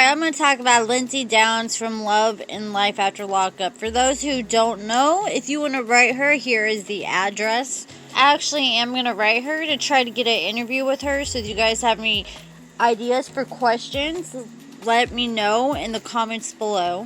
I'm going to talk about Lindsey Downs from Love and Life After Lockup. For those who don't know, if you want to write her, here is the address. I actually am going to write her to try to get an interview with her, so if you guys have any ideas for questions, let me know in the comments below.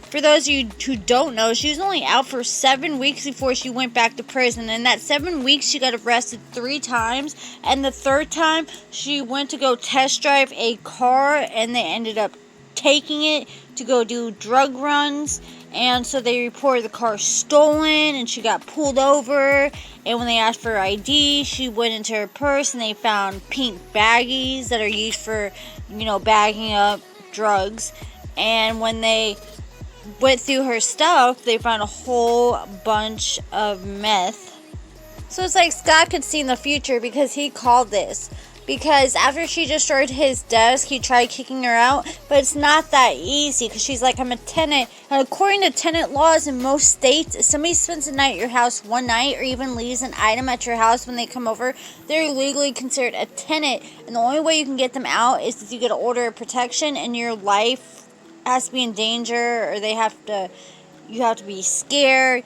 For those of you who don't know, she was only out for 7 weeks before she went back to prison. And that 7 weeks, she got arrested 3 times. And the 3rd time, she went to go test drive a car, and they ended up taking it to go do drug runs. And so they reported the car stolen, and she got pulled over. And when they asked for her ID, she went into her purse, and they found pink baggies that are used for, bagging up drugs. And when they went through her stuff, they found a whole bunch of meth. So it's like Scott could see in the future, because he called this. Because after she destroyed his desk, he tried kicking her out, but it's not that easy, because she's like, I'm a tenant. And according to tenant laws in most states, if somebody spends the night at your house one night, or even leaves an item at your house when they come over, they're legally considered a tenant. And the only way you can get them out is if you get an order of protection and your life has to be in danger, or you have to be scared,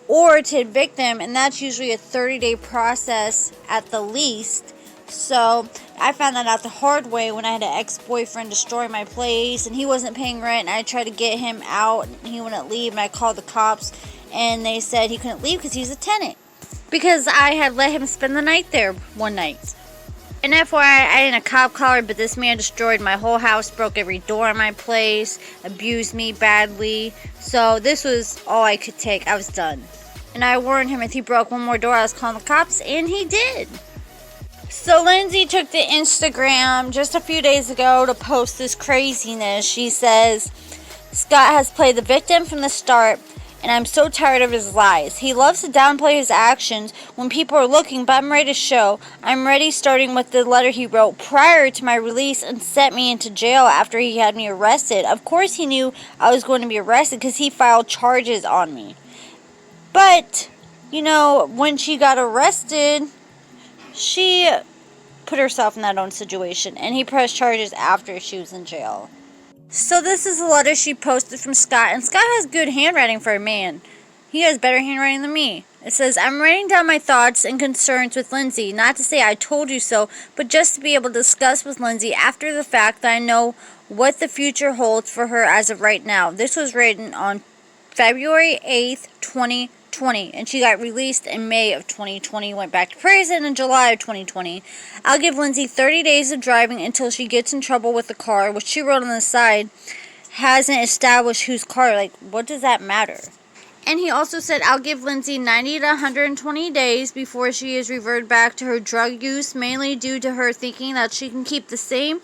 or to evict them, and that's usually a 30-day process at the least. So I found that out the hard way when I had an ex-boyfriend destroy my place, and he wasn't paying rent, and I tried to get him out, and he wouldn't leave, and I called the cops, and they said he couldn't leave because he's a tenant, because I had let him spend the night there one night. And FYI, I ain't a cop caller, but this man destroyed my whole house, broke every door in my place, abused me badly. So this was all I could take. I was done. And I warned him if he broke one more door, I was calling the cops, and he did. So Lindsey took to Instagram just a few days ago to post this craziness. She says, Scott has played the victim from the start, and I'm so tired of his lies. He loves to downplay his actions when people are looking, but I'm ready to show. I'm ready, starting with the letter he wrote prior to my release and sent me into jail after he had me arrested. Of course he knew I was going to be arrested because he filed charges on me. But, when she got arrested, she put herself in that own situation, and he pressed charges after she was in jail. So this is a letter she posted from Scott, and Scott has good handwriting for a man. He has better handwriting than me. It says, I'm writing down my thoughts and concerns with Lindsey, not to say I told you so, but just to be able to discuss with Lindsey after the fact that I know what the future holds for her as of right now. This was written on February 8th, 2020, and she got released in May of 2020, went back to prison in July of 2020. I'll give Lindsey 30 days of driving until she gets in trouble with the car, which she wrote on the side, hasn't established whose car. Like, what does that matter? And he also said, I'll give Lindsey 90 to 120 days before she is reverted back to her drug use, mainly due to her thinking that she can keep the same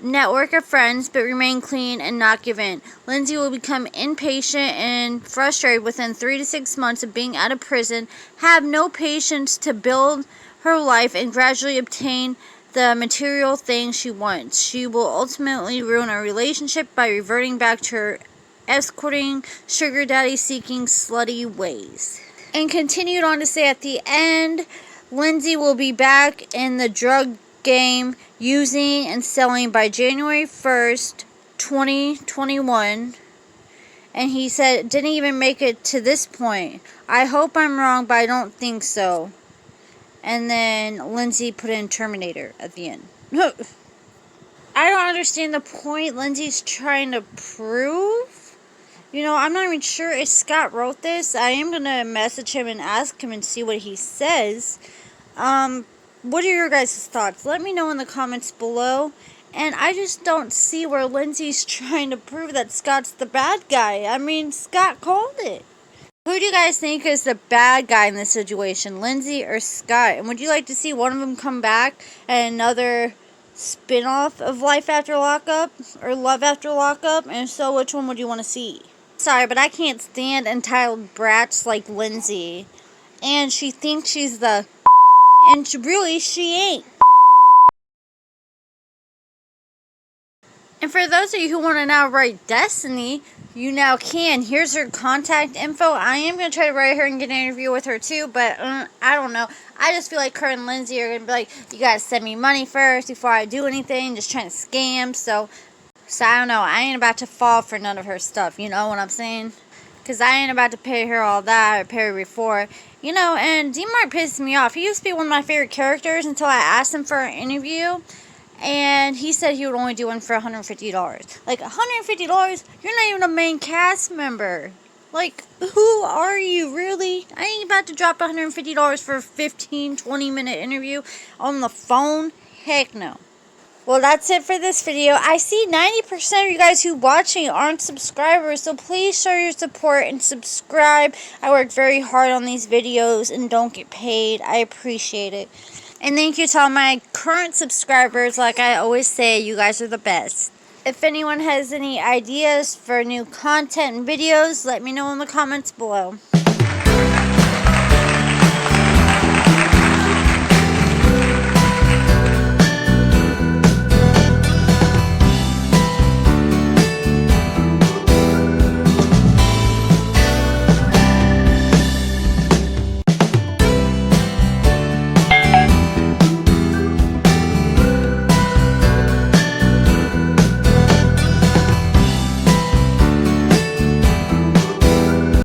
network of friends but remain clean and not give in. Lindsey will become impatient and frustrated within 3 to 6 months of being out of prison, have no patience to build her life and gradually obtain the material things she wants. She will ultimately ruin our relationship by reverting back to her escorting, sugar daddy seeking, slutty ways. And continued on to say at the end, Lindsey will be back in the drug game using and selling by January 1st, 2021. And he said it didn't even make it to this point. I hope I'm wrong, but I don't think so. And then Lindsey put in Terminator at the end. I don't understand the point Lindsey's trying to prove. I'm not even sure if Scott wrote this. I am going to message him and ask him and see what he says. What are your guys' thoughts? Let me know in the comments below. And I just don't see where Lindsey's trying to prove that Scott's the bad guy. I mean, Scott called it. Who do you guys think is the bad guy in this situation, Lindsey or Scott? And would you like to see one of them come back and another spin-off of Life After Lockup or Love After Lockup? And if so, which one would you want to see? Sorry, but I can't stand entitled brats like Lindsey. And she thinks she's the... And really, she ain't. And for those of you who want to now write Destinie, you now can. Here's her contact info. I am going to try to write her and get an interview with her too, but I don't know. I just feel like her and Lindsey are going to be like, you got to send me money first before I do anything, just trying to scam. So So I don't know. I ain't about to fall for none of her stuff. You know what I'm saying? Because I ain't about to pay her all that or pay her before. You know, and D-Mark pissed me off. He used to be one of my favorite characters until I asked him for an interview. And he said he would only do one for $150. Like, $150? You're not even a main cast member. Like, who are you, really? I ain't about to drop $150 for a 15, 20-minute interview on the phone. Heck no. Well, that's it for this video. I see 90% of you guys who watching aren't subscribers, so please show your support and subscribe. I work very hard on these videos and don't get paid. I appreciate it. And thank you to all my current subscribers. Like I always say, you guys are the best. If anyone has any ideas for new content and videos, let me know in the comments below.